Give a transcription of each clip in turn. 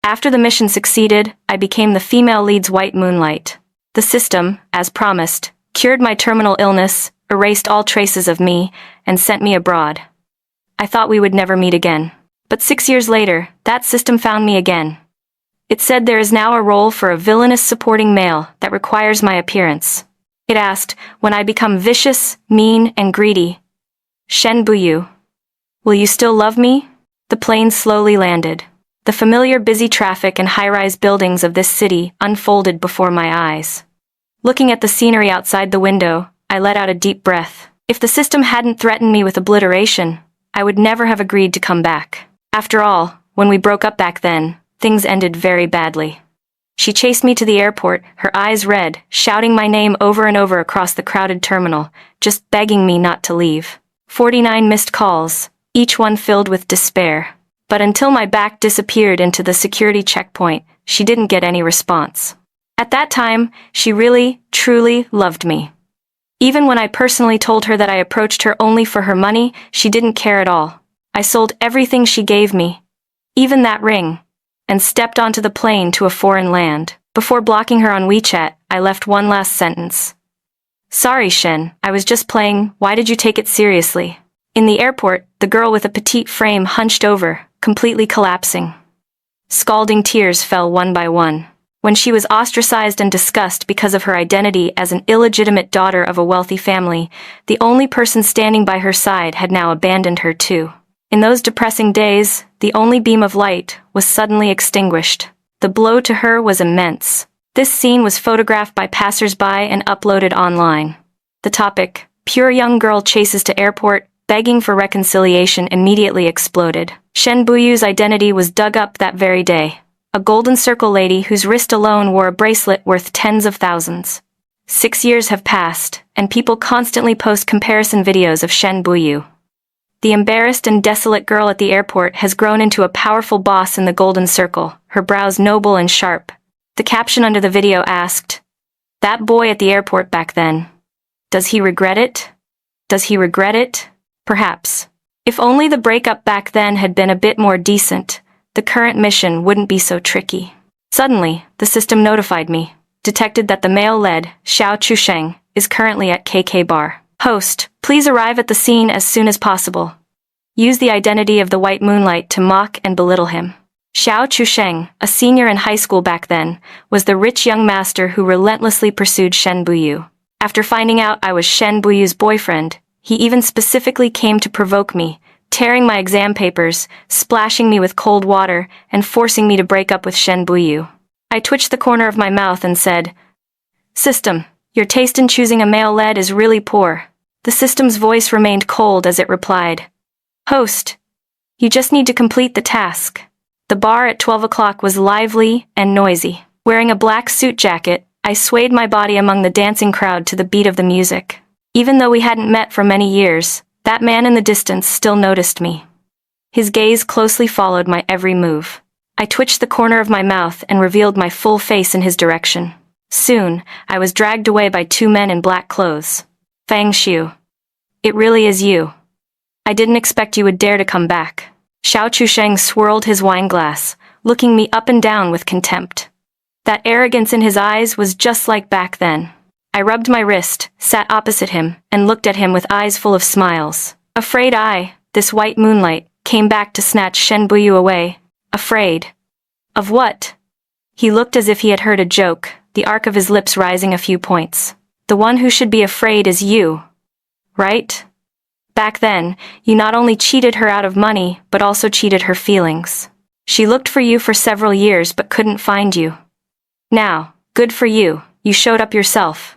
After the mission succeeded, I became the female lead's white moonlight. The system, as promised, cured my terminal illness, erased all traces of me, and sent me abroad. I thought we would never meet again. But 6 years later, that system found me again. It said there is now a role for a villainous supporting male that requires my appearance. It asked, when I become vicious, mean, and greedy, Shen Buyu, will you still love me? The plane slowly landed. The familiar busy traffic and high-rise buildings of this city unfolded before my eyes. Looking at the scenery outside the window, I let out a deep breath. If the system hadn't threatened me with obliteration, I would never have agreed to come back. After all, when we broke up back then, things ended very badly. She chased me to the airport, her eyes red, shouting my name over and over across the crowded terminal, just begging me not to leave. 49 missed calls, each one filled with despair. But until my back disappeared into the security checkpoint, she didn't get any response. At that time, she really, truly loved me. Even when I personally told her that I approached her only for her money, she didn't care at all. I sold everything she gave me, even that ring, and stepped onto the plane to a foreign land. Before blocking her on WeChat, I left one last sentence. Sorry, Shen, I was just playing, why did you take it seriously? In the airport, the girl with a petite frame hunched over, completely collapsing. Scalding tears fell one by one. When she was ostracized and discussed because of her identity as an illegitimate daughter of a wealthy family, the only person standing by her side had now abandoned her too. In those depressing days, the only beam of light was suddenly extinguished. The blow to her was immense. This scene was photographed by passers-by and uploaded online. The topic, pure young girl chases to airport, begging for reconciliation, immediately exploded. Shen Buyu's identity was dug up that very day. A golden circle lady whose wrist alone wore a bracelet worth tens of thousands. 6 years have passed, and people constantly post comparison videos of Shen Buyu. The embarrassed and desolate girl at the airport has grown into a powerful boss in the golden circle, her brows noble and sharp. The caption under the video asked, "That boy at the airport back then. Does he regret it? Does he regret it? Perhaps. If only the breakup back then had been a bit more decent, the current mission wouldn't be so tricky." Suddenly, the system notified me, detected that the male-led, Xiao Chusheng, is currently at KK Bar. Host, please arrive at the scene as soon as possible. Use the identity of the White Moonlight to mock and belittle him. Xiao Chusheng, a senior in high school back then, was the rich young master who relentlessly pursued Shen Buyu. After finding out I was Shen Buyu's boyfriend, he even specifically came to provoke me, tearing my exam papers, splashing me with cold water, and forcing me to break up with Shen Buyu. I twitched the corner of my mouth and said, "System, your taste in choosing a male-led is really poor." The system's voice remained cold as it replied, "Host, you just need to complete the task." The bar at 12 o'clock was lively and noisy. Wearing a black suit jacket, I swayed my body among the dancing crowd to the beat of the music. Even though we hadn't met for many years, that man in the distance still noticed me. His gaze closely followed my every move. I twitched the corner of my mouth and revealed my full face in his direction. Soon, I was dragged away by two men in black clothes. "Fang Xiu. It really is you. I didn't expect you would dare to come back." Xiao Chusheng swirled his wine glass, looking me up and down with contempt. That arrogance in his eyes was just like back then. I rubbed my wrist, sat opposite him, and looked at him with eyes full of smiles. Afraid I, this White Moonlight, came back to snatch Shen Buyu away. Afraid. Of what? He looked as if he had heard a joke, the arc of his lips rising a few points. The one who should be afraid is you. Right? Back then, you not only cheated her out of money, but also cheated her feelings. She looked for you for several years but couldn't find you. Now, good for you, you showed up yourself.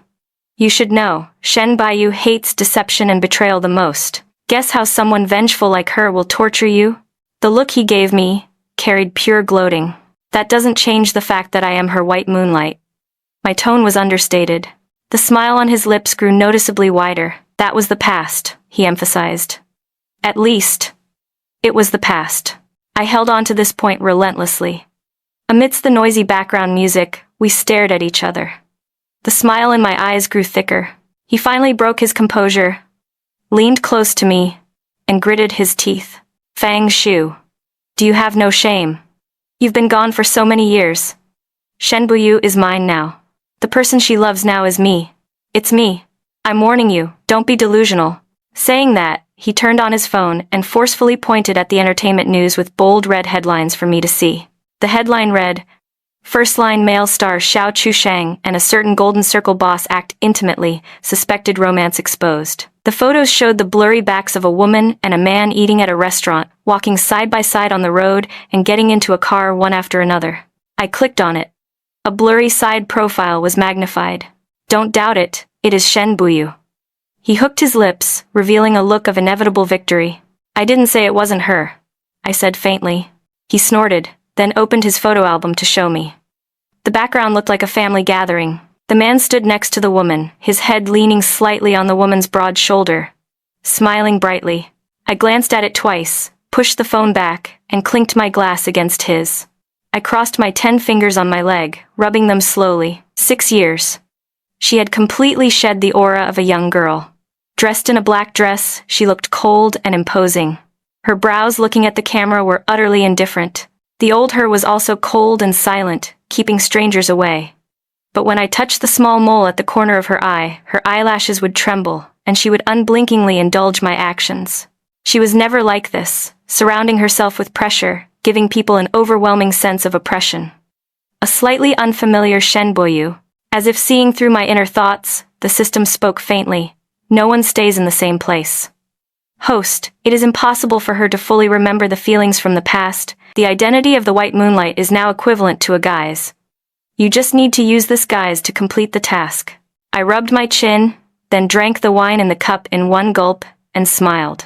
You should know, Shen Buyu hates deception and betrayal the most. Guess how someone vengeful like her will torture you? The look he gave me carried pure gloating. That doesn't change the fact that I am her White Moonlight. My tone was understated. The smile on his lips grew noticeably wider. That was the past, he emphasized. At least, it was the past. I held on to this point relentlessly. Amidst the noisy background music, we stared at each other. The smile in my eyes grew thicker. He finally broke his composure, leaned close to me, and gritted his teeth. "Fang Xiu, do you have no shame? You've been gone for so many years. Shenbuyu is mine now. The person she loves now is me. It's me. I'm warning you, don't be delusional. Saying that, he turned on his phone and forcefully pointed at the entertainment news with bold red headlines for me to see. The headline read, "First line male star Xiao Chushang and a certain Golden Circle boss act intimately, suspected romance exposed." The photos showed the blurry backs of a woman and a man eating at a restaurant, walking side by side on the road and getting into a car one after another. I clicked on it. A blurry side profile was magnified. Don't doubt it, it is Shenbuyu. He hooked his lips, revealing a look of inevitable victory. I didn't say it wasn't her, I said faintly. He snorted, then opened his photo album to show me. The background looked like a family gathering. The man stood next to the woman, his head leaning slightly on the woman's broad shoulder, smiling brightly. I glanced at it twice, pushed the phone back, and clinked my glass against his. I crossed my 10 fingers on my leg, rubbing them slowly. 6 years. She had completely shed the aura of a young girl. Dressed in a black dress, she looked cold and imposing. Her brows looking at the camera were utterly indifferent. The old her was also cold and silent, keeping strangers away. But when I touched the small mole at the corner of her eyelashes would tremble, and she would unblinkingly indulge my actions. She was never like this, surrounding herself with pressure, giving people an overwhelming sense of oppression. A slightly unfamiliar Shenbuyu. As if seeing through my inner thoughts, the system spoke faintly. No one stays in the same place. Host, it is impossible for her to fully remember the feelings from the past. The identity of the white moonlight is now equivalent to a guise. You just need to use this guise to complete the task. I rubbed my chin, then drank the wine in the cup in one gulp, and smiled.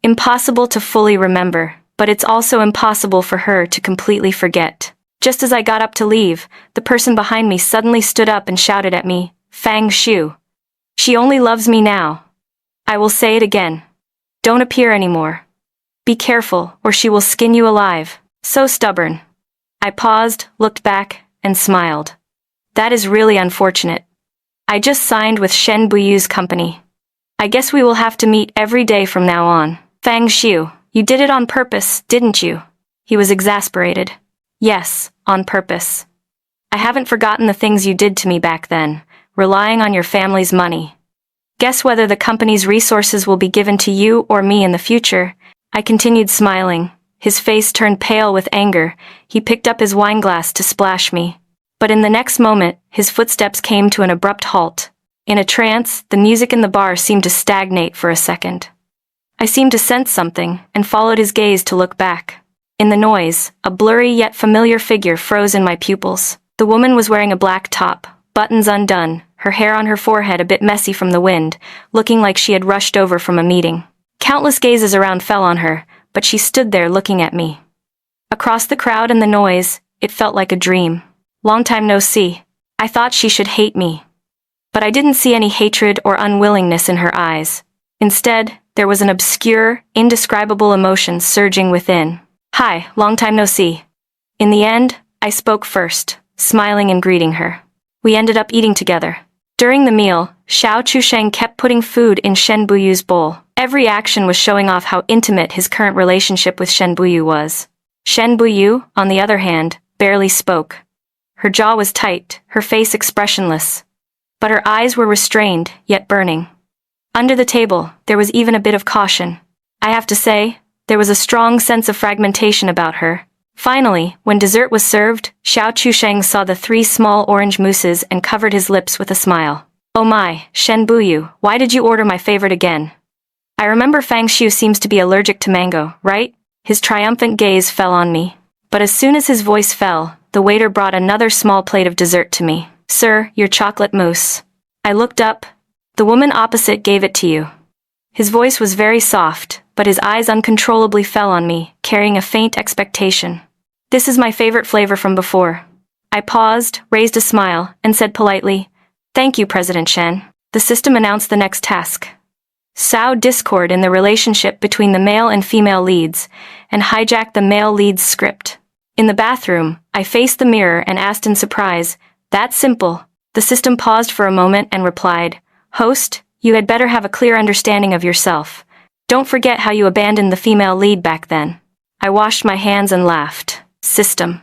Impossible to fully remember, but it's also impossible for her to completely forget. Just as I got up to leave, the person behind me suddenly stood up and shouted at me, "Fang Shu. She only loves me now. I will say it again. Don't appear anymore. Be careful, or she will skin you alive." So stubborn. I paused, looked back, and smiled. That is really unfortunate. I just signed with Shen Buyu's company. I guess we will have to meet every day from now on. Fang Shu, you did it on purpose, didn't you? He was exasperated. Yes, on purpose. I haven't forgotten the things you did to me back then, relying on your family's money. Guess whether the company's resources will be given to you or me in the future. I continued smiling. His face turned pale with anger. He picked up his wineglass to splash me. But in the next moment, his footsteps came to an abrupt halt. In a trance, the music in the bar seemed to stagnate for a second. I seemed to sense something, and followed his gaze to look back. In the noise, a blurry yet familiar figure froze in my pupils. The woman was wearing a black top, buttons undone, her hair on her forehead a bit messy from the wind, looking like she had rushed over from a meeting. Countless gazes around fell on her, but she stood there looking at me. Across the crowd and the noise, it felt like a dream. Long time no see. I thought she should hate me. But I didn't see any hatred or unwillingness in her eyes. Instead, there was an obscure, indescribable emotion surging within. "Hi, long time no see." In the end, I spoke first, smiling and greeting her. We ended up eating together. During the meal, Xiao Chusheng kept putting food in Shen Buyu's bowl. Every action was showing off how intimate his current relationship with Shen Buyu was. Shen Buyu, on the other hand, barely spoke. Her jaw was tight, her face expressionless. But her eyes were restrained, yet burning. Under the table, there was even a bit of caution. I have to say, there was a strong sense of fragmentation about her. Finally, when dessert was served, Xiao Chusheng saw the 3 small orange mousses and covered his lips with a smile. "Oh my, Shen Buyu, why did you order my favorite again? I remember Fang Shu seems to be allergic to mango, right?" His triumphant gaze fell on me. But as soon as his voice fell, the waiter brought another small plate of dessert to me. "Sir, your chocolate mousse." I looked up. "The woman opposite gave it to you." His voice was very soft, but his eyes uncontrollably fell on me, carrying a faint expectation. "This is my favorite flavor from before." I paused, raised a smile, and said politely, "Thank you, President Shen." The system announced the next task. Sow discord in the relationship between the male and female leads, and hijack the male lead's script. In the bathroom, I faced the mirror and asked in surprise, "That simple?" The system paused for a moment and replied, "Host, you had better have a clear understanding of yourself. Don't forget how you abandoned the female lead back then." I washed my hands and laughed. System.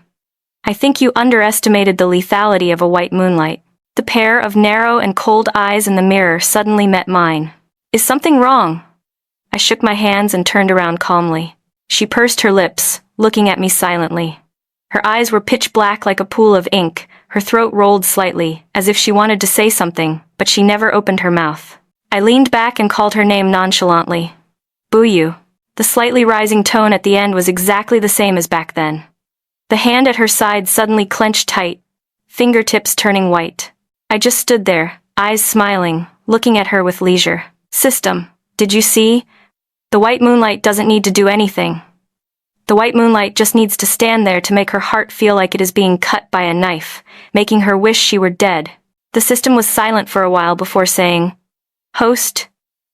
I think you underestimated the lethality of a white moonlight. The pair of narrow and cold eyes in the mirror suddenly met mine. Is something wrong? I shook my hands and turned around calmly. She pursed her lips, looking at me silently. Her eyes were pitch black like a pool of ink, her throat rolled slightly, as if she wanted to say something, but she never opened her mouth. I leaned back and called her name nonchalantly. Buyu. The slightly rising tone at the end was exactly the same as back then. The hand at her side suddenly clenched tight, fingertips turning white. I just stood there, eyes smiling, looking at her with leisure. System, did you see? The white moonlight doesn't need to do anything. The white moonlight just needs to stand there to make her heart feel like it is being cut by a knife, making her wish she were dead. The system was silent for a while before saying, Host,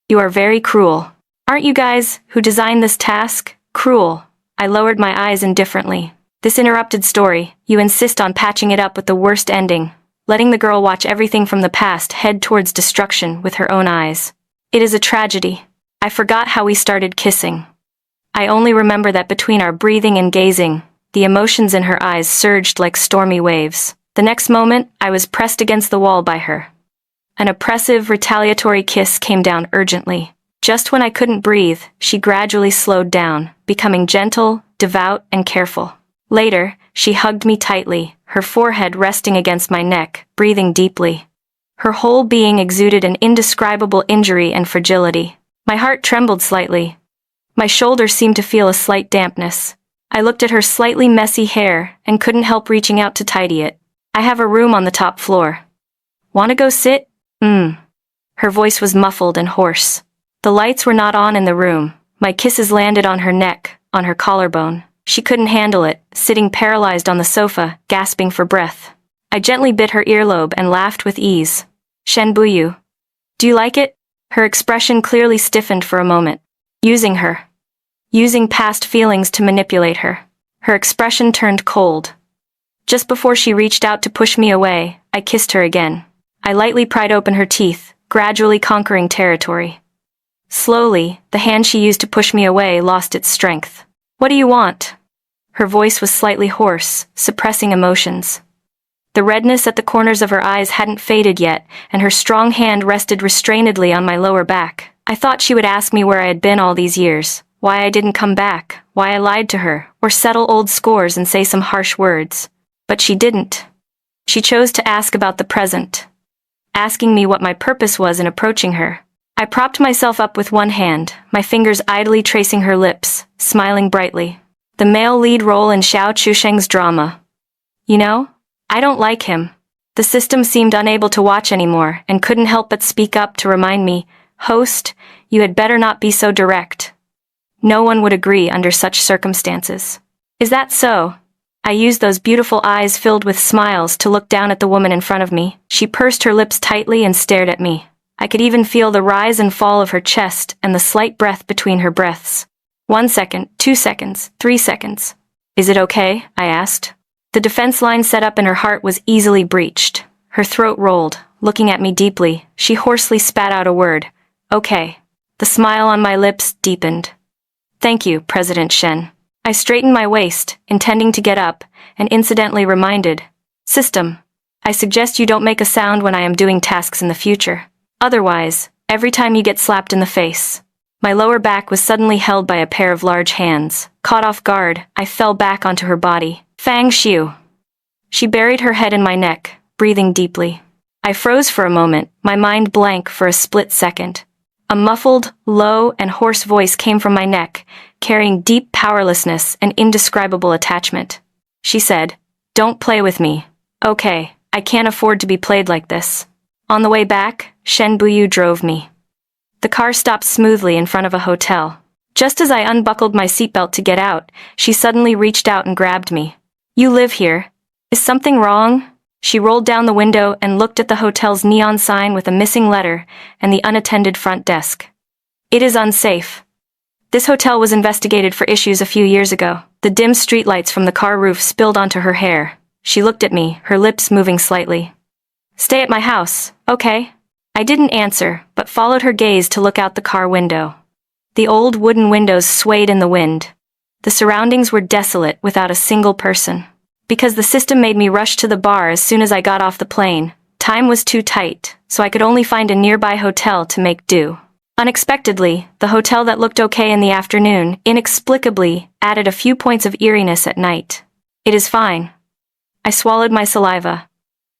you are very cruel. Aren't you guys, who designed this task, cruel? I lowered my eyes indifferently. This interrupted story, you insist on patching it up with the worst ending, letting the girl watch everything from the past head towards destruction with her own eyes. It is a tragedy. I forgot how we started kissing. I only remember that between our breathing and gazing, the emotions in her eyes surged like stormy waves. The next moment, I was pressed against the wall by her. An oppressive, retaliatory kiss came down urgently. Just when I couldn't breathe, she gradually slowed down, becoming gentle, devout, and careful. Later, she hugged me tightly, her forehead resting against my neck, breathing deeply. Her whole being exuded an indescribable injury and fragility. My heart trembled slightly. My shoulders seemed to feel a slight dampness. I looked at her slightly messy hair and couldn't help reaching out to tidy it. I have a room on the top floor. Wanna go sit? Her voice was muffled and hoarse. The lights were not on in the room. My kisses landed on her neck, on her collarbone. She couldn't handle it, sitting paralyzed on the sofa, gasping for breath. I gently bit her earlobe and laughed with ease. Shenbuyu. Do you like it? Her expression clearly stiffened for a moment. Using her. Using past feelings to manipulate her. Her expression turned cold. Just before she reached out to push me away, I kissed her again. I lightly pried open her teeth, gradually conquering territory. Slowly, the hand she used to push me away lost its strength. What do you want? Her voice was slightly hoarse, suppressing emotions. The redness at the corners of her eyes hadn't faded yet, and her strong hand rested restrainedly on my lower back. I thought she would ask me where I had been all these years, why I didn't come back, why I lied to her, or settle old scores and say some harsh words. But she didn't. She chose to ask about the present, asking me what my purpose was in approaching her. I propped myself up with one hand, my fingers idly tracing her lips, smiling brightly. The male lead role in Xiao Chusheng's drama. You know, I don't like him. The system seemed unable to watch anymore and couldn't help but speak up to remind me, Host, you had better not be so direct. No one would agree under such circumstances. Is that so? I used those beautiful eyes filled with smiles to look down at the woman in front of me. She pursed her lips tightly and stared at me. I could even feel the rise and fall of her chest and the slight breath between her breaths. 1 second, 2 seconds, 3 seconds. Is it okay? I asked. The defense line set up in her heart was easily breached. Her throat rolled. Looking at me deeply, she hoarsely spat out a word. Okay. The smile on my lips deepened. Thank you, President Shen. I straightened my waist, intending to get up, and incidentally reminded. System, I suggest you don't make a sound when I am doing tasks in the future. Otherwise, every time you get slapped in the face. My lower back was suddenly held by a pair of large hands. Caught off guard, I fell back onto her body. Fang Xiu. She buried her head in my neck, breathing deeply. I froze for a moment, my mind blank for a split second. A muffled, low, and hoarse voice came from my neck, carrying deep powerlessness and indescribable attachment. She said, Don't play with me. Okay, I can't afford to be played like this. On the way back, Shen Buyu drove me. The car stopped smoothly in front of a hotel. Just as I unbuckled my seatbelt to get out, she suddenly reached out and grabbed me. You live here. Is something wrong? She rolled down the window and looked at the hotel's neon sign with a missing letter and the unattended front desk. It is unsafe. This hotel was investigated for issues a few years ago. The dim streetlights from the car roof spilled onto her hair. She looked at me, her lips moving slightly. Stay at my house, okay? I didn't answer, but followed her gaze to look out the car window. The old wooden windows swayed in the wind. The surroundings were desolate without a single person. Because the system made me rush to the bar as soon as I got off the plane, time was too tight, so I could only find a nearby hotel to make do. Unexpectedly, the hotel that looked okay in the afternoon inexplicably added a few points of eeriness at night. It is fine. I swallowed my saliva.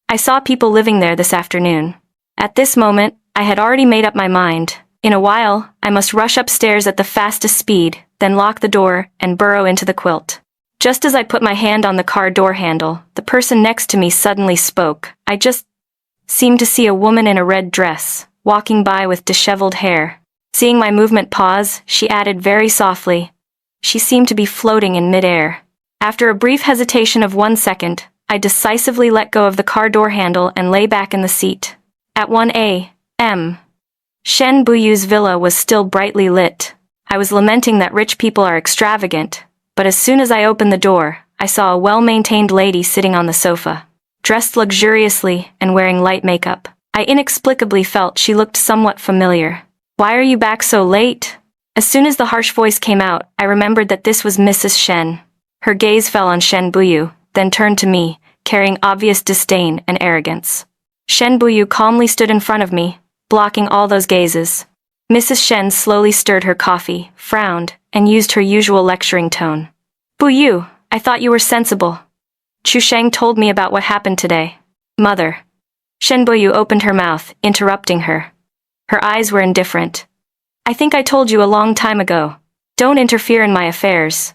I saw people living there this afternoon. At this moment, I had already made up my mind. In a while, I must rush upstairs at the fastest speed, then lock the door and burrow into the quilt. Just as I put my hand on the car door handle, the person next to me suddenly spoke. I just seemed to see a woman in a red dress, walking by with disheveled hair. Seeing my movement pause, she added very softly. She seemed to be floating in midair. After a brief hesitation of 1 second, I decisively let go of the car door handle and lay back in the seat. At 1 a.m., Shen Buyu's villa was still brightly lit. I was lamenting that rich people are extravagant, but as soon as I opened the door, I saw a well-maintained lady sitting on the sofa, dressed luxuriously and wearing light makeup. I inexplicably felt she looked somewhat familiar. "Why are you back so late?" As soon as the harsh voice came out, I remembered that this was Mrs. Shen. Her gaze fell on Shen Buyu, then turned to me, carrying obvious disdain and arrogance. Shen Buyu calmly stood in front of me, blocking all those gazes. Mrs. Shen slowly stirred her coffee, frowned, and used her usual lecturing tone. "Buyu, I thought you were sensible. Chu Sheng told me about what happened today." "Mother." Shen Buyu opened her mouth, interrupting her. Her eyes were indifferent. "I think I told you a long time ago. Don't interfere in my affairs.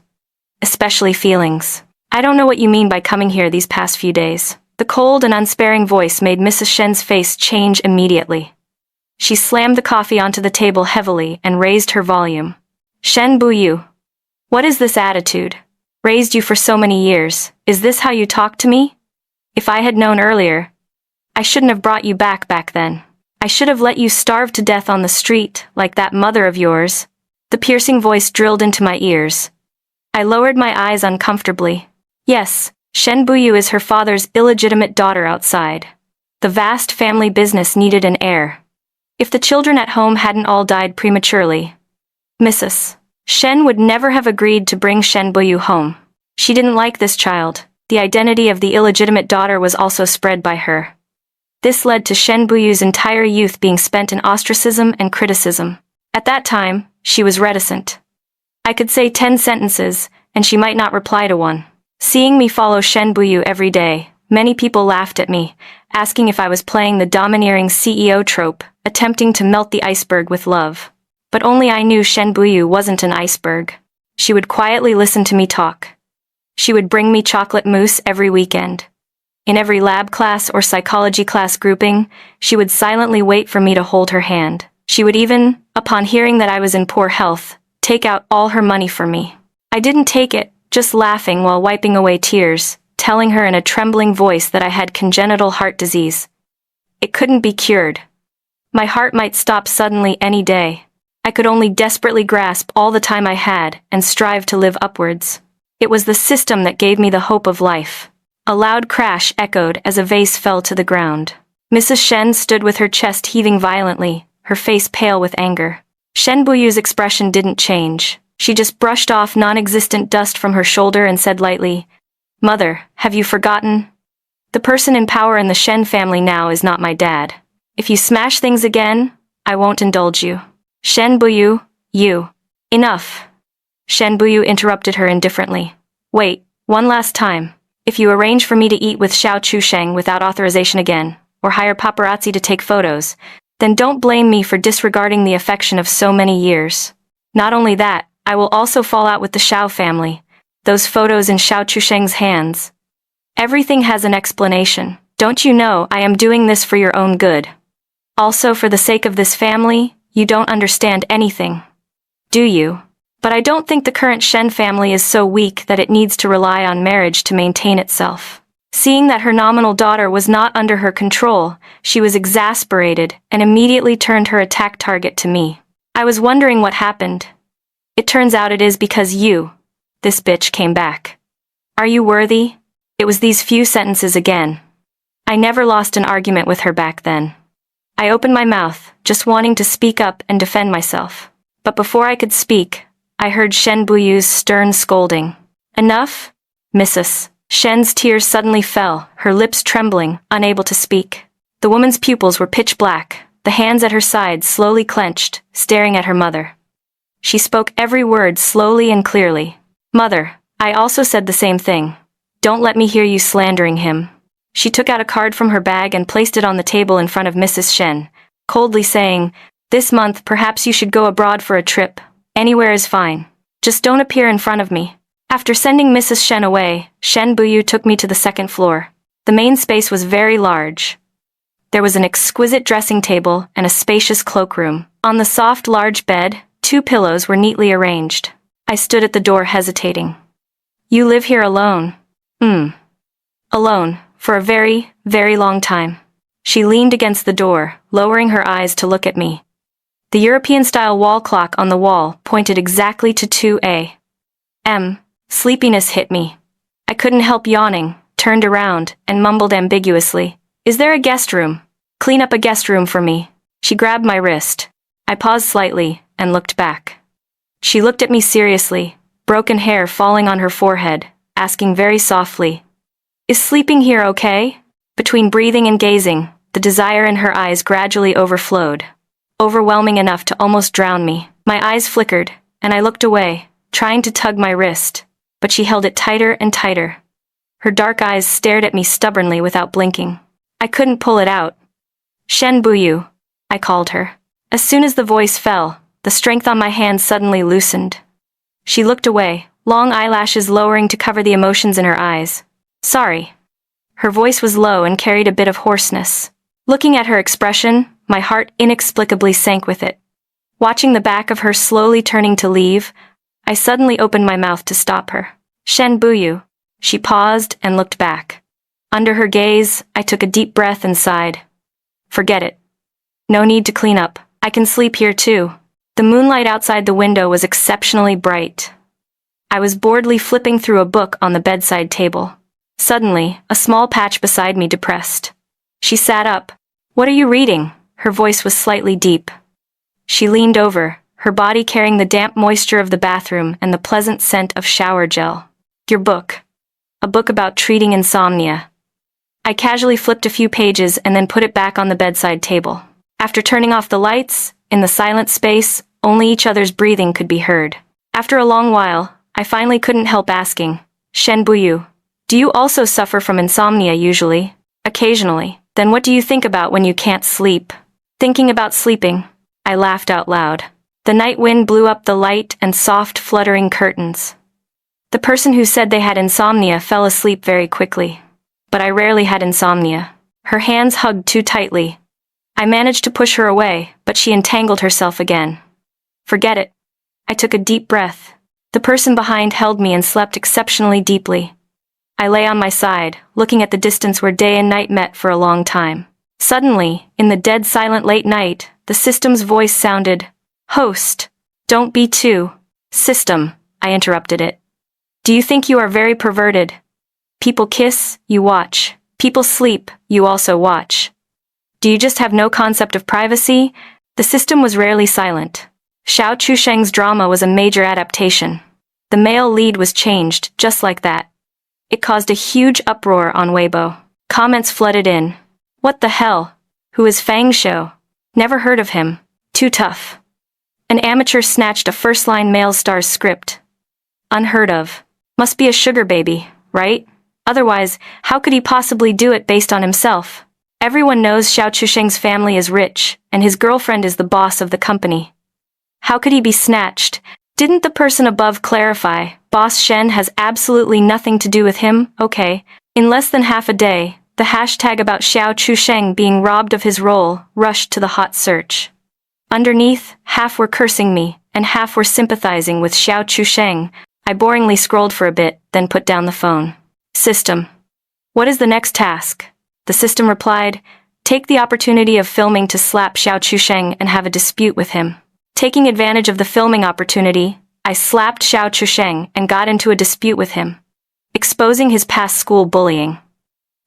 Especially feelings. I don't know what you mean by coming here these past few days." The cold and unsparing voice made Mrs. Shen's face change immediately. She slammed the coffee onto the table heavily and raised her volume. "Shen Buyu, what is this attitude? Raised you for so many years, is this how you talk to me? If I had known earlier, I shouldn't have brought you back then. I should have let you starve to death on the street, like that mother of yours." The piercing voice drilled into my ears. I lowered my eyes uncomfortably. Yes, Shen Buyu is her father's illegitimate daughter outside. The vast family business needed an heir. If the children at home hadn't all died prematurely, Mrs. Shen would never have agreed to bring Shen Buyu home. She didn't like this child. The identity of the illegitimate daughter was also spread by her. This led to Shen Buyu's entire youth being spent in ostracism and criticism. At that time, she was reticent. I could say 10 sentences, and she might not reply to one. Seeing me follow Shen Buyu every day, many people laughed at me, asking if I was playing the domineering CEO trope, attempting to melt the iceberg with love. But only I knew Shen Buyu wasn't an iceberg. She would quietly listen to me talk. She would bring me chocolate mousse every weekend. In every lab class or psychology class grouping, she would silently wait for me to hold her hand. She would even, upon hearing that I was in poor health, take out all her money for me. I didn't take it, just laughing while wiping away tears, telling her in a trembling voice that I had congenital heart disease. It couldn't be cured. My heart might stop suddenly any day. I could only desperately grasp all the time I had and strive to live upwards. It was the system that gave me the hope of life. A loud crash echoed as a vase fell to the ground. Mrs. Shen stood with her chest heaving violently, her face pale with anger. Shen Buyu's expression didn't change. She just brushed off non-existent dust from her shoulder and said lightly, "Mother, have you forgotten? The person in power in the Shen family now is not my dad. If you smash things again, I won't indulge you." "Shen Buyu, you." "Enough." Shen Buyu interrupted her indifferently. "Wait, one last time. If you arrange for me to eat with Xiao Chusheng without authorization again, or hire paparazzi to take photos, then don't blame me for disregarding the affection of so many years. Not only that, I will also fall out with the Xiao family. Those photos in Xiao Chusheng's hands. Everything has an explanation. Don't you know I am doing this for your own good? Also for the sake of this family, you don't understand anything. Do you? But I don't think the current Shen family is so weak that it needs to rely on marriage to maintain itself." Seeing that her nominal daughter was not under her control, she was exasperated and immediately turned her attack target to me. I was wondering what happened. It turns out it is because you, this bitch, came back. Are you worthy? It was these few sentences again. I never lost an argument with her back then. I opened my mouth, just wanting to speak up and defend myself. But before I could speak, I heard Shen Buyu's stern scolding. Enough? Mrs. Shen's tears suddenly fell, her lips trembling, unable to speak. The woman's pupils were pitch black, the hands at her sides slowly clenched, staring at her mother. She spoke every word slowly and clearly. Mother, I also said the same thing. Don't let me hear you slandering him. She took out a card from her bag and placed it on the table in front of Mrs. Shen, coldly saying, "This month perhaps you should go abroad for a trip. Anywhere is fine. Just don't appear in front of me." After sending Mrs. Shen away, Shen Buyu took me to the second floor. The main space was very large. There was an exquisite dressing table and a spacious cloakroom. On the soft, large bed, 2 pillows were neatly arranged. I stood at the door hesitating. "You live here alone?" Alone, for a very, very long time. She leaned against the door, lowering her eyes to look at me. The European-style wall clock on the wall pointed exactly to 2 a.m. Sleepiness hit me. I couldn't help yawning, turned around, and mumbled ambiguously, "Is there a guest room? Clean up a guest room for me." She grabbed my wrist. I paused slightly and looked back. She looked at me seriously, broken hair falling on her forehead, asking very softly, "Is sleeping here okay?" Between breathing and gazing, the desire in her eyes gradually overflowed, overwhelming enough to almost drown me. My eyes flickered, and I looked away, trying to tug my wrist, but she held it tighter and tighter. Her dark eyes stared at me stubbornly without blinking. I couldn't pull it out. "Shen Buyu," I called her. As soon as the voice fell, the strength on my hand suddenly loosened. She looked away, long eyelashes lowering to cover the emotions in her eyes. "Sorry." Her voice was low and carried a bit of hoarseness. Looking at her expression, my heart inexplicably sank with it. Watching the back of her slowly turning to leave, I suddenly opened my mouth to stop her. "Shen Buyu." She paused and looked back. Under her gaze, I took a deep breath and sighed. "Forget it. No need to clean up. I can sleep here too." The moonlight outside the window was exceptionally bright. I was boredly flipping through a book on the bedside table. Suddenly, a small patch beside me depressed. She sat up. "What are you reading?" Her voice was slightly deep. She leaned over, her body carrying the damp moisture of the bathroom and the pleasant scent of shower gel. "Your book." "A book about treating insomnia." I casually flipped a few pages and then put it back on the bedside table. After turning off the lights, in the silent space, only each other's breathing could be heard. After a long while, I finally couldn't help asking, "Shen Buyu, do you also suffer from insomnia usually?" "Occasionally." "Then what do you think about when you can't sleep?" "Thinking about sleeping." I laughed out loud. The night wind blew up the light and soft fluttering curtains. The person who said they had insomnia fell asleep very quickly. But I rarely had insomnia. Her hands hugged too tightly. I managed to push her away, but she entangled herself again. "Forget it." I took a deep breath. The person behind held me and slept exceptionally deeply. I lay on my side, looking at the distance where day and night met for a long time. Suddenly, in the dead silent late night, the system's voice sounded, "Host, don't be too." "System," I interrupted it. "Do you think you are very perverted? People kiss, you watch. People sleep, you also watch. Do you just have no concept of privacy?" The system was rarely silent. Xiao Chusheng's drama was a major adaptation. The male lead was changed, just like that. It caused a huge uproar on Weibo. Comments flooded in. "What the hell? Who is Fang Shou? Never heard of him. Too tough." An amateur snatched a first-line male star's script. "Unheard of. Must be a sugar baby, right? Otherwise, how could he possibly do it based on himself? Everyone knows Xiao Chusheng's family is rich, and his girlfriend is the boss of the company. How could he be snatched? Didn't the person above clarify, Boss Shen has absolutely nothing to do with him? Okay." In less than half a day, the hashtag about Xiao Chusheng being robbed of his role rushed to the hot search. Underneath, half were cursing me, and half were sympathizing with Xiao Chusheng. I boringly scrolled for a bit, then put down the phone. "System. What is the next task?" The system replied, "Take the opportunity of filming to slap Xiao Chusheng and have a dispute with him." Taking advantage of the filming opportunity, I slapped Xiao Chusheng and got into a dispute with him, exposing his past school bullying.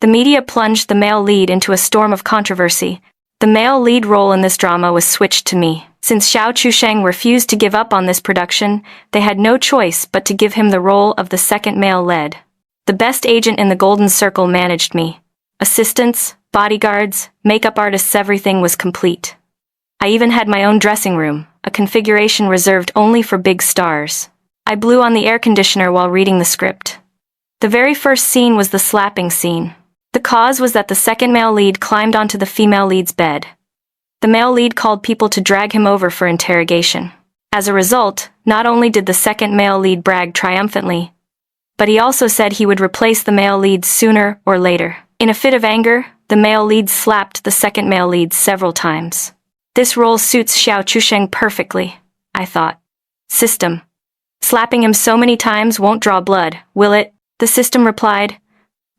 The media plunged the male lead into a storm of controversy. The male lead role in this drama was switched to me. Since Xiao Chusheng refused to give up on this production, they had no choice but to give him the role of the second male lead. The best agent in the Golden Circle managed me. Assistants, bodyguards, makeup artists, everything was complete. I even had my own dressing room, a configuration reserved only for big stars. I blew on the air conditioner while reading the script. The very first scene was the slapping scene. The cause was that the second male lead climbed onto the female lead's bed. The male lead called people to drag him over for interrogation. As a result, not only did the second male lead brag triumphantly, but he also said he would replace the male lead sooner or later. In a fit of anger, the male lead slapped the second male lead several times. This role suits Xiao Chusheng perfectly, I thought. System. Slapping him so many times won't draw blood, will it? The system replied.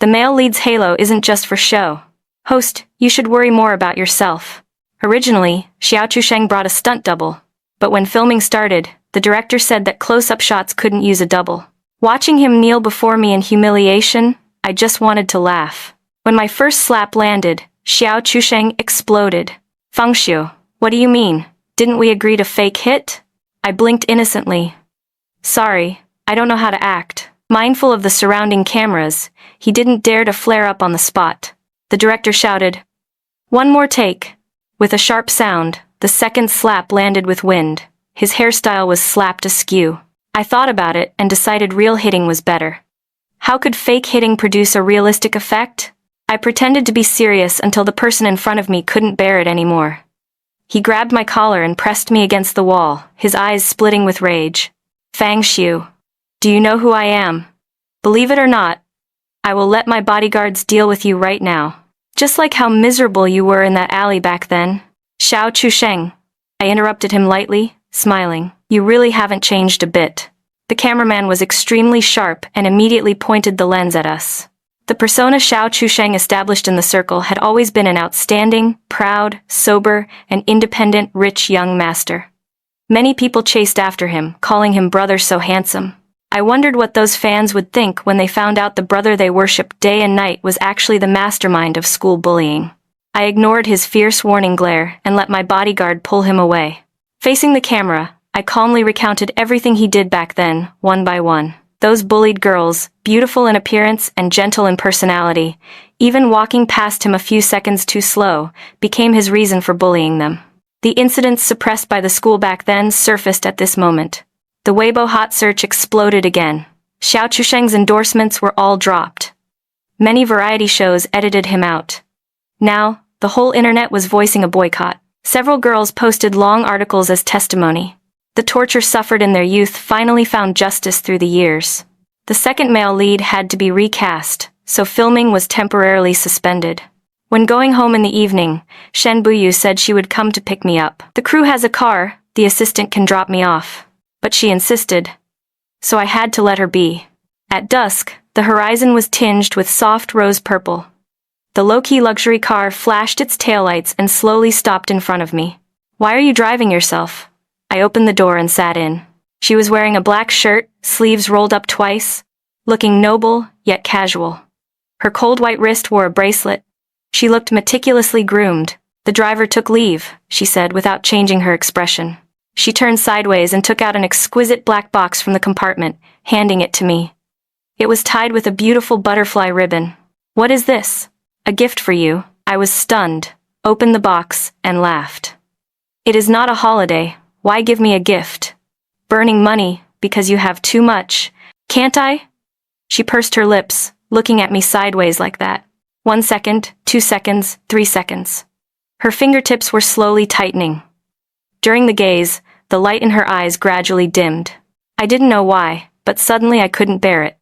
The male lead's halo isn't just for show. Host, you should worry more about yourself. Originally, Xiao Chusheng brought a stunt double, but when filming started, the director said that close-up shots couldn't use a double. Watching him kneel before me in humiliation, I just wanted to laugh. When my first slap landed, Xiao Chusheng exploded. Fengxiu, what do you mean? Didn't we agree to fake hit? I blinked innocently. Sorry, I don't know how to act. Mindful of the surrounding cameras, he didn't dare to flare up on the spot. The director shouted, "One more take." With a sharp sound, the second slap landed with wind. His hairstyle was slapped askew. I thought about it and decided real hitting was better. How could fake hitting produce a realistic effect? I pretended to be serious until the person in front of me couldn't bear it anymore. He grabbed my collar and pressed me against the wall, his eyes splitting with rage. Fengxiu, do you know who I am? Believe it or not, I will let my bodyguards deal with you right now. Just like how miserable you were in that alley back then. Xiao Chusheng. I interrupted him lightly, smiling. You really haven't changed a bit. The cameraman was extremely sharp and immediately pointed the lens at us. The persona Xiao Chusheng established in the circle had always been an outstanding, proud, sober, and independent rich young master. Many people chased after him, calling him brother so handsome. I wondered what those fans would think when they found out the brother they worshipped day and night was actually the mastermind of school bullying. I ignored his fierce warning glare and let my bodyguard pull him away. Facing the camera, I calmly recounted everything he did back then, one by one. Those bullied girls, beautiful in appearance and gentle in personality, even walking past him a few seconds too slow, became his reason for bullying them. The incidents suppressed by the school back then surfaced at this moment. The Weibo hot search exploded again. Xiao Chusheng's endorsements were all dropped. Many variety shows edited him out. Now, the whole internet was voicing a boycott. Several girls posted long articles as testimony. The torture suffered in their youth finally found justice through the years. The second male lead had to be recast, so filming was temporarily suspended. When going home in the evening, Shen Buyu said she would come to pick me up. The crew has a car, the assistant can drop me off. But she insisted, so I had to let her be. At dusk, the horizon was tinged with soft rose purple. The low-key luxury car flashed its taillights and slowly stopped in front of me. Why are you driving yourself? I opened the door and sat in. She was wearing a black shirt, sleeves rolled up twice, looking noble yet casual. Her cold white wrist wore a bracelet. She looked meticulously groomed. The driver took leave, she said without changing her expression. She turned sideways and took out an exquisite black box from the compartment, handing it to me. It was tied with a beautiful butterfly ribbon. What is this? A gift for you. I was stunned, opened the box, and laughed. It is not a holiday. Why give me a gift? Burning money, because you have too much. Can't I? She pursed her lips, looking at me sideways like that. 1 second, 2 seconds, 3 seconds. Her fingertips were slowly tightening. During the gaze, the light in her eyes gradually dimmed. I didn't know why, but suddenly I couldn't bear it.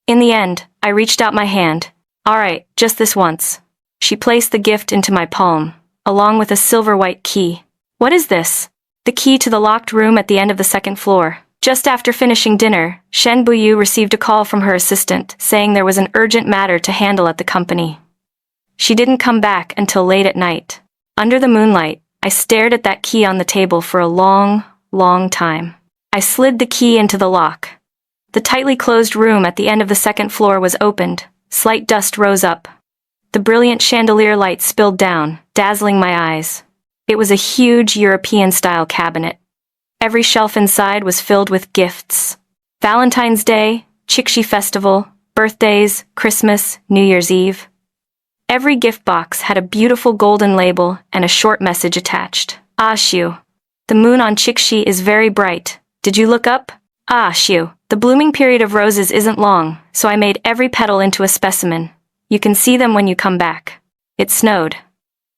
In the end, I reached out my hand. All right, just this once. She placed the gift into my palm, along with a silver white key. What is this? The key to the locked room at the end of the second floor. Just after finishing dinner, Shen Buyu received a call from her assistant, saying there was an urgent matter to handle at the company. She didn't come back until late at night. Under the moonlight, I stared at that key on the table for a long, long time. I slid the key into the lock. The tightly closed room at the end of the second floor was opened. Slight dust rose up. The brilliant chandelier light spilled down, dazzling my eyes. It was a huge European-style cabinet. Every shelf inside was filled with gifts. Valentine's Day, Chikshi Festival, birthdays, Christmas, New Year's Eve. Every gift box had a beautiful golden label and a short message attached. Ah, Xiu. The moon on Chikshi is very bright. Did you look up? Ah, Xiu. The blooming period of roses isn't long, so I made every petal into a specimen. You can see them when you come back. It snowed.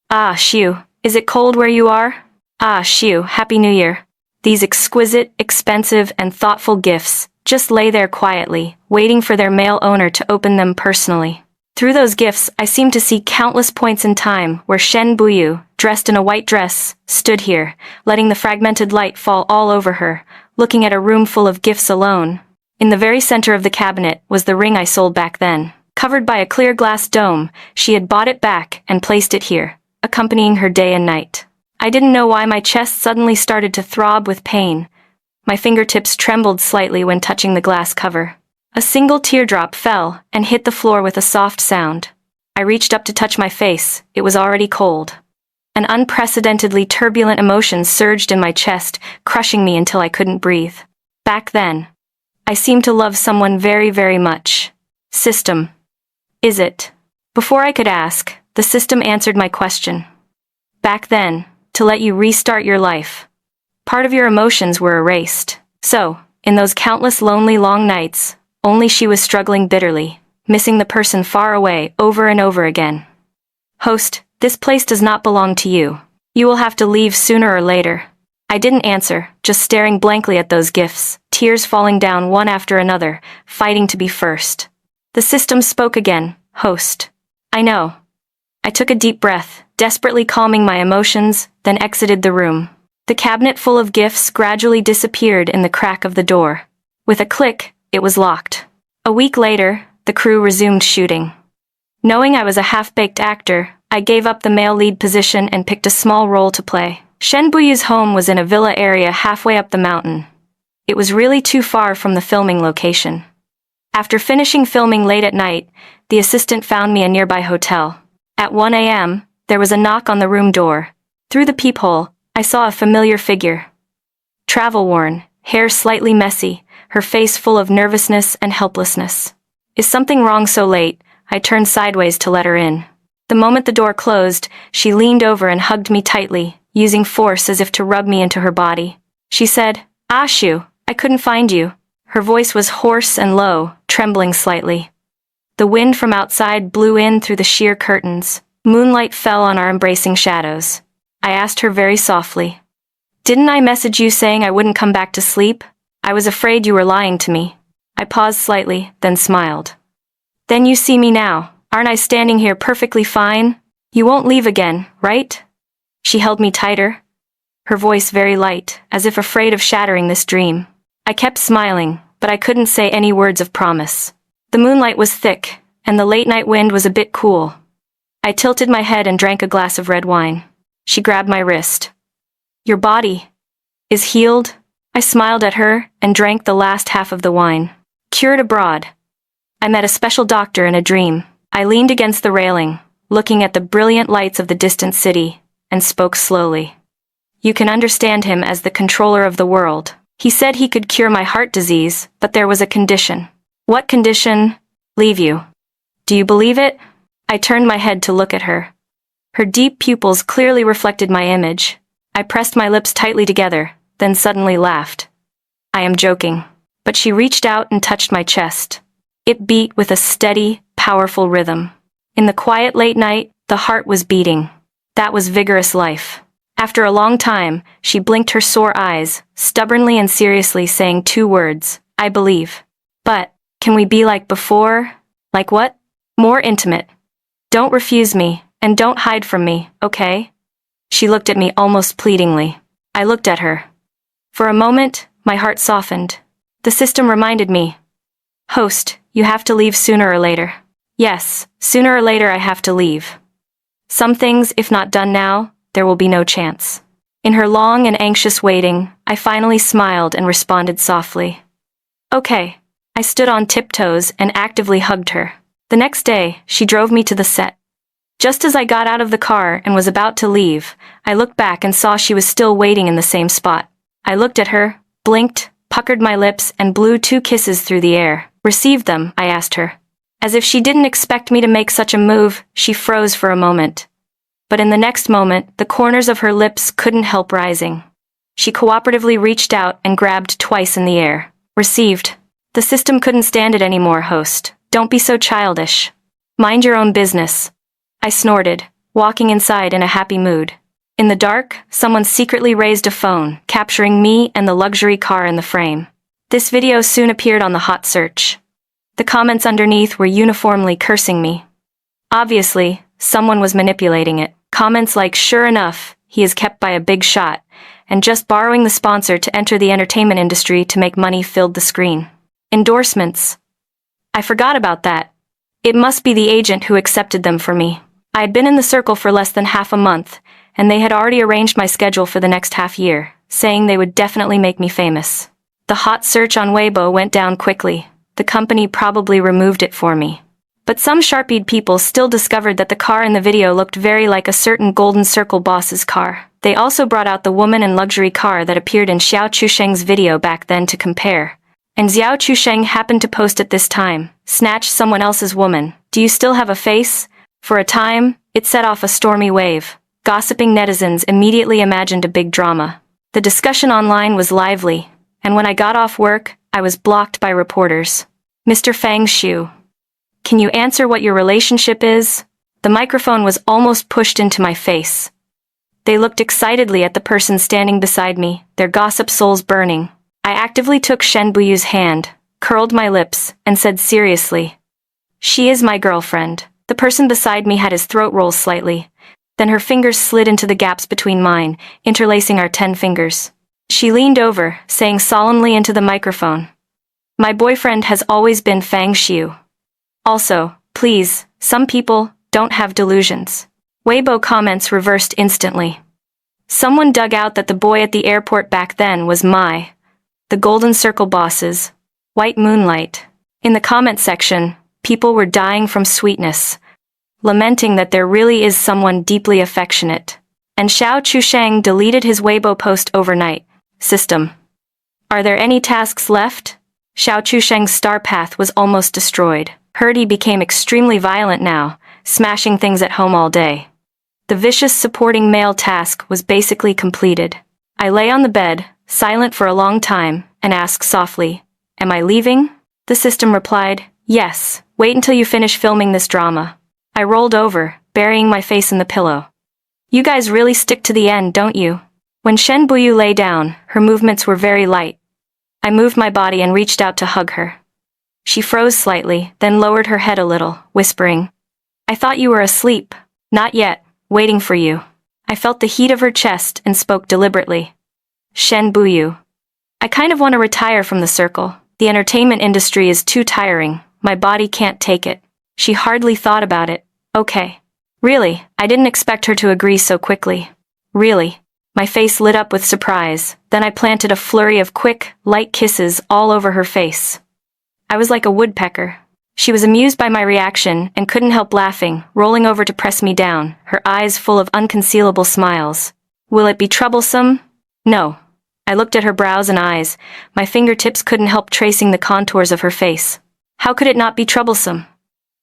Ah, Xiu. Is it cold where you are? Ah, Xiu. Happy New Year. These exquisite, expensive, and thoughtful gifts just lay there quietly, waiting for their male owner to open them personally. Through those gifts, I seemed to see countless points in time where Shen Buyu, dressed in a white dress, stood here, letting the fragmented light fall all over her, looking at a room full of gifts alone. In the very center of the cabinet was the ring I sold back then. Covered by a clear glass dome, she had bought it back and placed it here, accompanying her day and night. I didn't know why my chest suddenly started to throb with pain. My fingertips trembled slightly when touching the glass cover. A single teardrop fell and hit the floor with a soft sound. I reached up to touch my face. It was already cold. An unprecedentedly turbulent emotion surged in my chest, crushing me until I couldn't breathe. Back then, I seemed to love someone very, very much. System. Is it? Before I could ask, the system answered my question. Back then, to let you restart your life. Part of your emotions were erased. So, in those countless lonely long nights, only she was struggling bitterly, missing the person far away over and over again. Host, this place does not belong to you. You will have to leave sooner or later. I didn't answer, just staring blankly at those gifts, tears falling down one after another, fighting to be first. The system spoke again. Host. I know. I took a deep breath, desperately calming my emotions, then exited the room. The cabinet full of gifts gradually disappeared in the crack of the door. With a click, it was locked. A week later, the crew resumed shooting. Knowing I was a half-baked actor, I gave up the male lead position and picked a small role to play. Shen Buyu's home was in a villa area halfway up the mountain. It was really too far from the filming location. After finishing filming late at night, the assistant found me a nearby hotel. At 1 a.m., there was a knock on the room door. Through the peephole, I saw a familiar figure. Travel-worn, hair slightly messy, her face full of nervousness and helplessness. Is something wrong so late? I turned sideways to let her in. The moment the door closed, she leaned over and hugged me tightly, using force as if to rub me into her body. She said, Ashu, I couldn't find you. Her voice was hoarse and low, trembling slightly. The wind from outside blew in through the sheer curtains. Moonlight fell on our embracing shadows. I asked her very softly. Didn't I message you saying I wouldn't come back to sleep? I was afraid you were lying to me. I paused slightly, then smiled. Then you see me now. Aren't I standing here perfectly fine? You won't leave again, right? She held me tighter, her voice very light, as if afraid of shattering this dream. I kept smiling, but I couldn't say any words of promise. The moonlight was thick, and the late-night wind was a bit cool. I tilted my head and drank a glass of red wine. She grabbed my wrist. Your body is healed? I smiled at her and drank the last half of the wine. Cured abroad. I met a special doctor in a dream. I leaned against the railing, looking at the brilliant lights of the distant city, and spoke slowly. You can understand him as the controller of the world. He said he could cure my heart disease, but there was a condition. What condition? Leave you. Do you believe it? I turned my head to look at her. Her deep pupils clearly reflected my image. I pressed my lips tightly together, then suddenly laughed. I am joking. But she reached out and touched my chest. It beat with a steady, powerful rhythm. In the quiet late night, the heart was beating. That was vigorous life. After a long time, she blinked her sore eyes, stubbornly and seriously saying 2 words, I believe. But, can we be like before? Like what? More intimate. Don't refuse me, and don't hide from me, okay? She looked at me almost pleadingly. I looked at her. For a moment, my heart softened. The system reminded me. Host, you have to leave sooner or later. Yes, sooner or later I have to leave. Some things, if not done now, there will be no chance. In her long and anxious waiting, I finally smiled and responded softly. Okay. I stood on tiptoes and actively hugged her. The next day, she drove me to the set. Just as I got out of the car and was about to leave, I looked back and saw she was still waiting in the same spot. I looked at her, blinked, puckered my lips, and blew 2 kisses through the air. "Received them?" I asked her. As if she didn't expect me to make such a move, she froze for a moment. But in the next moment, the corners of her lips couldn't help rising. She cooperatively reached out and grabbed twice in the air. "Received." The system couldn't stand it anymore, host. "Don't be so childish. Mind your own business." I snorted, walking inside in a happy mood. In the dark, someone secretly raised a phone, capturing me and the luxury car in the frame. This video soon appeared on the hot search. The comments underneath were uniformly cursing me. Obviously, someone was manipulating it. Comments like, "Sure enough, he is kept by a big shot," and "just borrowing the sponsor to enter the entertainment industry to make money" filled the screen. Endorsements. I forgot about that. It must be the agent who accepted them for me. I had been in the circle for less than half a month, and they had already arranged my schedule for the next half year, saying they would definitely make me famous. The hot search on Weibo went down quickly. The company probably removed it for me. But some sharp-eyed people still discovered that the car in the video looked very like a certain Golden Circle boss's car. They also brought out the woman and luxury car that appeared in Xiao Chusheng's video back then to compare. And Xiao Chusheng happened to post at this time, "Snatch someone else's woman. Do you still have a face?" For a time, it set off a stormy wave. Gossiping netizens immediately imagined a big drama. The discussion online was lively, and when I got off work, I was blocked by reporters. "Mr. Fang Shu, can you answer what your relationship is?" The microphone was almost pushed into my face. They looked excitedly at the person standing beside me, their gossip souls burning. I actively took Shen Buyu's hand, curled my lips, and said seriously, "She is my girlfriend." The person beside me had his throat roll slightly. Then her fingers slid into the gaps between mine, interlacing our 10 fingers. She leaned over, saying solemnly into the microphone, "My boyfriend has always been Fang Xiu. Also, please, some people don't have delusions." Weibo comments reversed instantly. Someone dug out that the boy at the airport back then was the Golden Circle boss's white moonlight. In the comment section, people were dying from sweetness, lamenting that there really is someone deeply affectionate. And Xiao Chusheng deleted his Weibo post overnight. System. Are there any tasks left? Xiao Chusheng's star path was almost destroyed. He became extremely violent now, smashing things at home all day. The vicious supporting male task was basically completed. I lay on the bed, silent for a long time, and asked softly, "Am I leaving?" The system replied, "Yes, wait until you finish filming this drama." I rolled over, burying my face in the pillow. "You guys really stick to the end, don't you?" When Shen Buyu lay down, her movements were very light. I moved my body and reached out to hug her. She froze slightly, then lowered her head a little, whispering, "I thought you were asleep." "Not yet, waiting for you." I felt the heat of her chest and spoke deliberately. "Shen Buyu, I kind of want to retire from the circle. The entertainment industry is too tiring. My body can't take it." She hardly thought about it. "Okay." "Really?" I didn't expect her to agree so quickly. "Really?" My face lit up with surprise, then I planted a flurry of quick, light kisses all over her face. I was like a woodpecker. She was amused by my reaction and couldn't help laughing, rolling over to press me down, her eyes full of unconcealable smiles. "Will it be troublesome?" "No." I looked at her brows and eyes. My fingertips couldn't help tracing the contours of her face. How could it not be troublesome?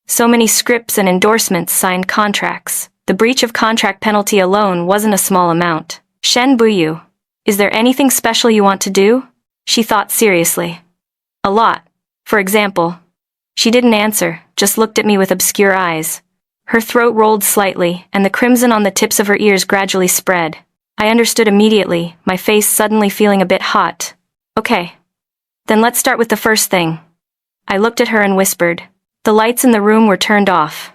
So many scripts and endorsements signed contracts. The breach of contract penalty alone wasn't a small amount. "Shen Buyu, is there anything special you want to do?" She thought seriously. "A lot. For example." She didn't answer, just looked at me with obscure eyes. Her throat rolled slightly, and the crimson on the tips of her ears gradually spread. I understood immediately, my face suddenly feeling a bit hot. "Okay. Then let's start with the first thing." I looked at her and whispered. The lights in the room were turned off.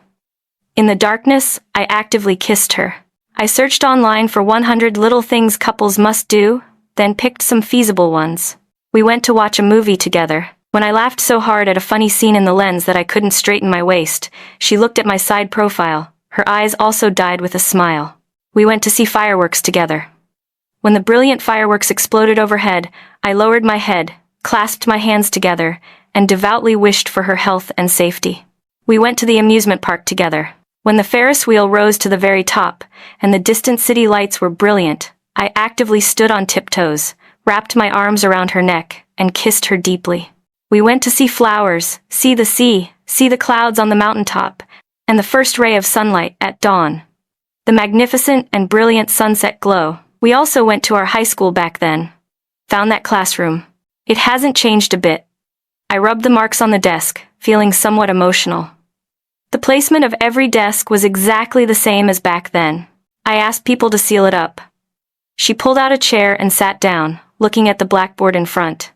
In the darkness, I actively kissed her. I searched online for 100 little things couples must do, then picked some feasible ones. We went to watch a movie together. When I laughed so hard at a funny scene in the lens that I couldn't straighten my waist, she looked at my side profile. Her eyes also dyed with a smile. We went to see fireworks together. When the brilliant fireworks exploded overhead, I lowered my head, clasped my hands together, and devoutly wished for her health and safety. We went to the amusement park together. When the Ferris wheel rose to the very top, and the distant city lights were brilliant, I actively stood on tiptoes, wrapped my arms around her neck, and kissed her deeply. We went to see flowers, see the sea, see the clouds on the mountaintop, and the first ray of sunlight at dawn. The magnificent and brilliant sunset glow. We also went to our high school back then. Found that classroom. It hasn't changed a bit. I rubbed the marks on the desk, feeling somewhat emotional. The placement of every desk was exactly the same as back then. I asked people to seal it up. She pulled out a chair and sat down, looking at the blackboard in front.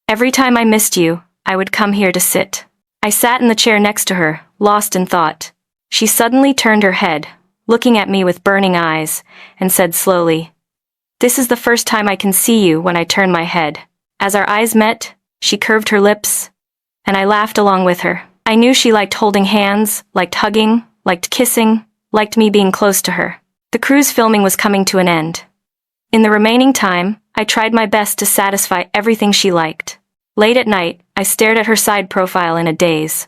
Every time I missed you, I would come here to sit. I sat in the chair next to her, lost in thought. She suddenly turned her head, looking at me with burning eyes, and said slowly, "This is the first time I can see you when I turn my head." As our eyes met, she curved her lips, and I laughed along with her. I knew she liked holding hands, liked hugging, liked kissing, liked me being close to her. The cruise filming was coming to an end. In the remaining time, I tried my best to satisfy everything she liked. Late at night, I stared at her side profile in a daze.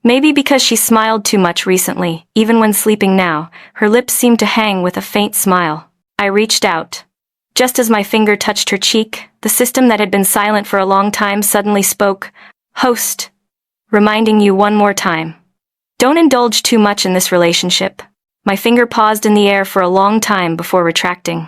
Maybe because she smiled too much recently, even when sleeping now, her lips seemed to hang with a faint smile. I reached out. Just as my finger touched her cheek, the system that had been silent for a long time suddenly spoke, "Host, reminding you one more time. Don't indulge too much in this relationship." My finger paused in the air for a long time before retracting.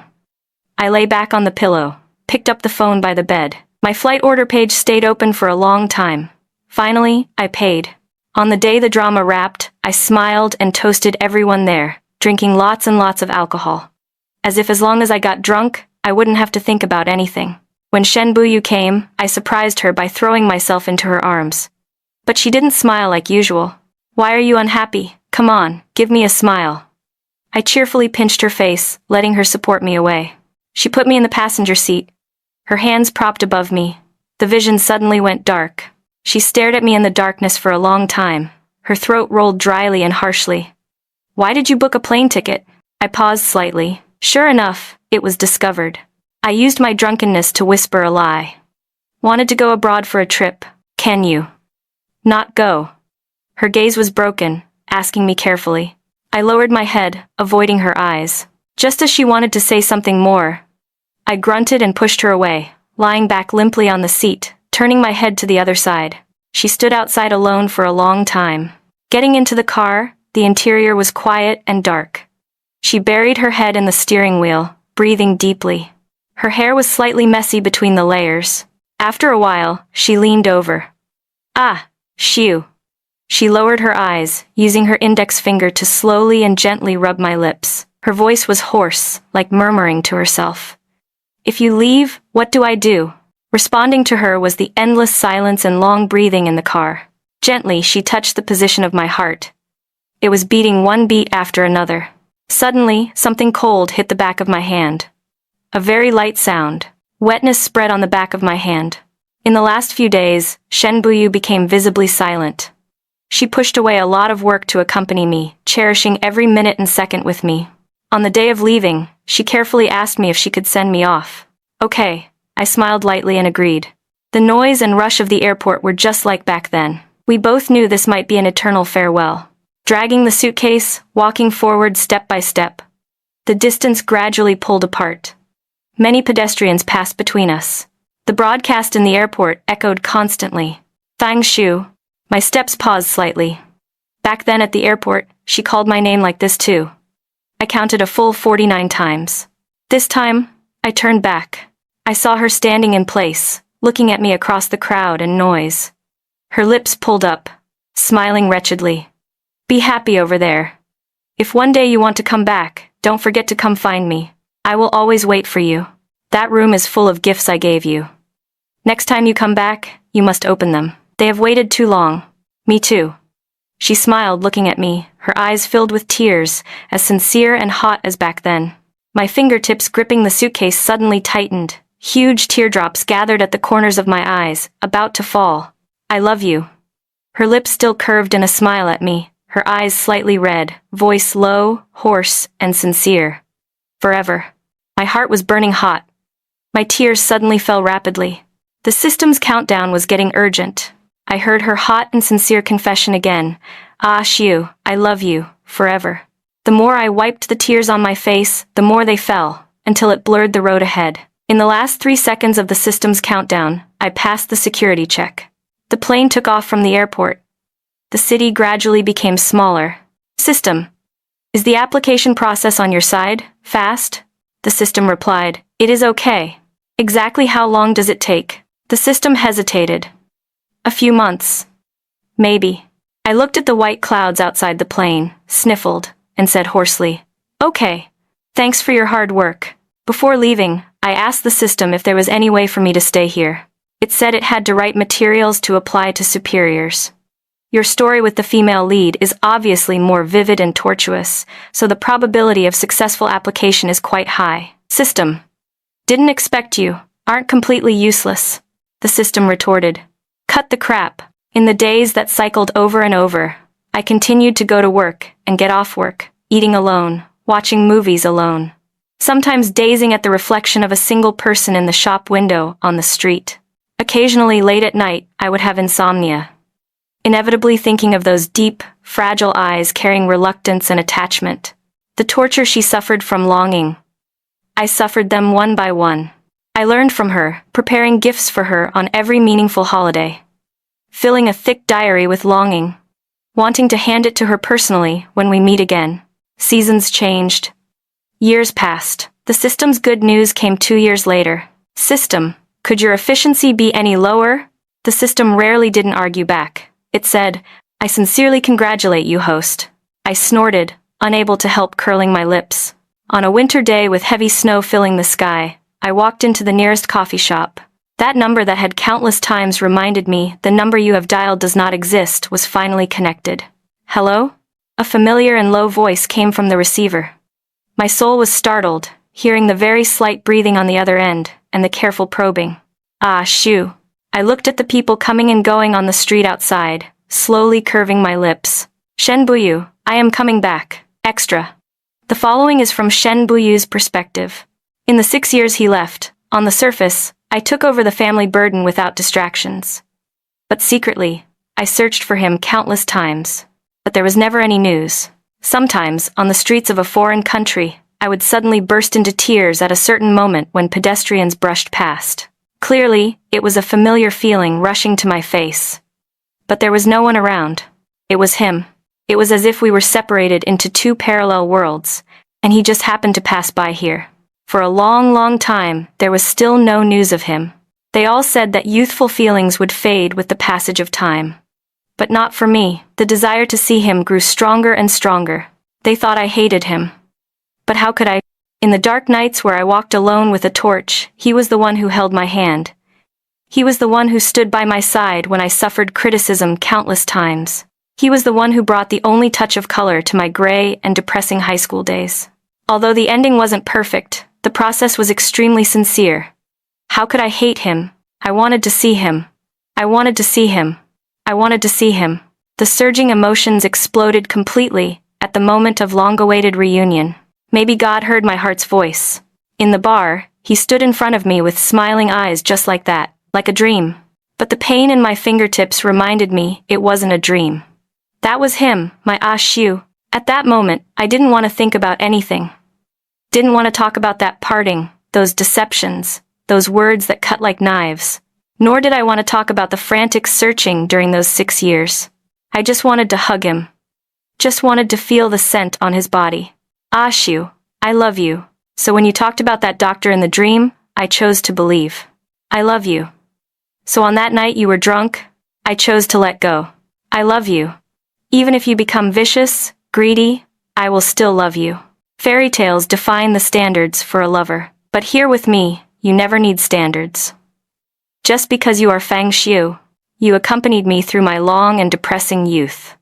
I lay back on the pillow, picked up the phone by the bed. My flight order page stayed open for a long time. Finally, I paid. On the day the drama wrapped, I smiled and toasted everyone there, drinking lots and lots of alcohol. As if as long as I got drunk, I wouldn't have to think about anything. When Shenbuyu came, I surprised her by throwing myself into her arms. But she didn't smile like usual. "Why are you unhappy? Come on, give me a smile." I cheerfully pinched her face, letting her support me away. She put me in the passenger seat, her hands propped above me. The vision suddenly went dark. She stared at me in the darkness for a long time. Her throat rolled dryly and harshly. "Why did you book a plane ticket?" I paused slightly. Sure enough, it was discovered. I used my drunkenness to whisper a lie. "Wanted to go abroad for a trip. Can you not go?" Her gaze was broken, asking me carefully. I lowered my head, avoiding her eyes. Just as she wanted to say something more, I grunted and pushed her away, lying back limply on the seat, turning my head to the other side. She stood outside alone for a long time. Getting into the car, the interior was quiet and dark. She buried her head in the steering wheel, breathing deeply. Her hair was slightly messy between the layers. After a while, she leaned over. "Ah, Shiu." She lowered her eyes, using her index finger to slowly and gently rub my lips. Her voice was hoarse, like murmuring to herself. "If you leave, what do I do?" Responding to her was the endless silence and long breathing in the car. Gently, she touched the position of my heart. It was beating one beat after another. Suddenly, something cold hit the back of my hand. A very light sound. Wetness spread on the back of my hand. In the last few days, Shenbuyu became visibly silent. She pushed away a lot of work to accompany me, cherishing every minute and second with me. On the day of leaving, she carefully asked me if she could send me off. "Okay," I smiled lightly and agreed. The noise and rush of the airport were just like back then. We both knew this might be an eternal farewell. Dragging the suitcase, walking forward step by step. The distance gradually pulled apart. Many pedestrians passed between us. The broadcast in the airport echoed constantly. "Fang Shu." My steps paused slightly. Back then at the airport, she called my name like this too. I counted a full 49 times. This time, I turned back. I saw her standing in place, looking at me across the crowd and noise. Her lips pulled up, smiling wretchedly. "Be happy over there. If one day you want to come back, don't forget to come find me. I will always wait for you. That room is full of gifts I gave you. Next time you come back, you must open them. They have waited too long." "Me too." She smiled, looking at me, her eyes filled with tears, as sincere and hot as back then. My fingertips gripping the suitcase suddenly tightened. Huge teardrops gathered at the corners of my eyes, about to fall. "I love you." Her lips still curved in a smile at me, her eyes slightly red, voice low, hoarse, and sincere. "Forever." My heart was burning hot. My tears suddenly fell rapidly. The system's countdown was getting urgent. I heard her hot and sincere confession again. "Ah, Shiu, I love you, forever. The more I wiped the tears on my face, the more they fell, until it blurred the road ahead. In the last 3 seconds of the system's countdown, I passed the security check. The plane took off from the airport. The city gradually became smaller. System. Is the application process on your side? Fast? The system replied, it is okay. Exactly how long does it take? The system hesitated. A few months. Maybe. I looked at the white clouds outside the plane, sniffled, and said hoarsely, okay. Thanks for your hard work. Before leaving, I asked the system if there was any way for me to stay here. It said it had to write materials to apply to superiors. Your story with the female lead is obviously more vivid and tortuous, so the probability of successful application is quite high. System. Didn't expect you. Aren't completely useless. The system retorted. Cut the crap. In the days that cycled over and over, I continued to go to work and get off work, eating alone, watching movies alone. Sometimes dazing at the reflection of a single person in the shop window on the street. Occasionally late at night, I would have insomnia. Inevitably thinking of those deep, fragile eyes carrying reluctance and attachment. The torture she suffered from longing. I suffered them one by one. I learned from her, preparing gifts for her on every meaningful holiday. Filling a thick diary with longing. Wanting to hand it to her personally when we meet again. Seasons changed. Years passed. The system's good news came 2 years later. System, could your efficiency be any lower? The system rarely didn't argue back. It said, I sincerely congratulate you, host. I snorted, unable to help curling my lips. On a winter day with heavy snow filling the sky, I walked into the nearest coffee shop. That number that had countless times reminded me the number you have dialed does not exist was finally connected. Hello? A familiar and low voice came from the receiver. My soul was startled, hearing the very slight breathing on the other end, and the careful probing. Ah, shoo. I looked at the people coming and going on the street outside, slowly curving my lips. Shen Buyu, I am coming back. Extra. The following is from Shen Buyu's perspective. In the 6 years he left, on the surface, I took over the family burden without distractions. But secretly, I searched for him countless times. But there was never any news. Sometimes, on the streets of a foreign country, I would suddenly burst into tears at a certain moment when pedestrians brushed past. Clearly, it was a familiar feeling rushing to my face. But there was no one around. It was him. It was as if we were separated into 2 parallel worlds, and he just happened to pass by here. For a long, long time, there was still no news of him. They all said that youthful feelings would fade with the passage of time. But not for me. The desire to see him grew stronger and stronger. They thought I hated him. But how could I? In the dark nights where I walked alone with a torch, he was the one who held my hand. He was the one who stood by my side when I suffered criticism countless times. He was the one who brought the only touch of color to my gray and depressing high school days. Although the ending wasn't perfect, the process was extremely sincere. How could I hate him? I wanted to see him. I wanted to see him. I wanted to see him. The surging emotions exploded completely at the moment of long-awaited reunion. Maybe God heard my heart's voice. In the bar, he stood in front of me with smiling eyes just like that, like a dream. But the pain in my fingertips reminded me it wasn't a dream. That was him, my Ashu. At that moment, I didn't want to think about anything. Didn't want to talk about that parting, those deceptions, those words that cut like knives. Nor did I want to talk about the frantic searching during those 6 years. I just wanted to hug him. Just wanted to feel the scent on his body. Ashu, I love you. So when you talked about that doctor in the dream, I chose to believe. I love you. So on that night you were drunk, I chose to let go. I love you. Even if you become vicious, greedy, I will still love you. Fairy tales define the standards for a lover. But here with me, you never need standards. Just because you are Fang Xiu, you accompanied me through my long and depressing youth.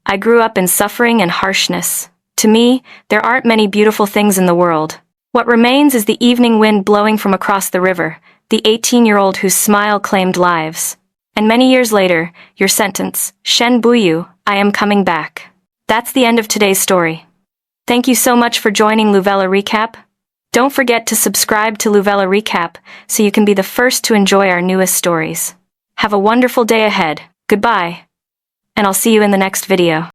I grew up in suffering and harshness. To me, there aren't many beautiful things in the world. What remains is the evening wind blowing from across the river, the 18-year-old whose smile claimed lives. And many years later, your sentence, Shen Buyu, I am coming back. That's the end of today's story. Thank you so much for joining Luvella Recap. Don't forget to subscribe to Luvella Recap so you can be the first to enjoy our newest stories. Have a wonderful day ahead. Goodbye. And I'll see you in the next video.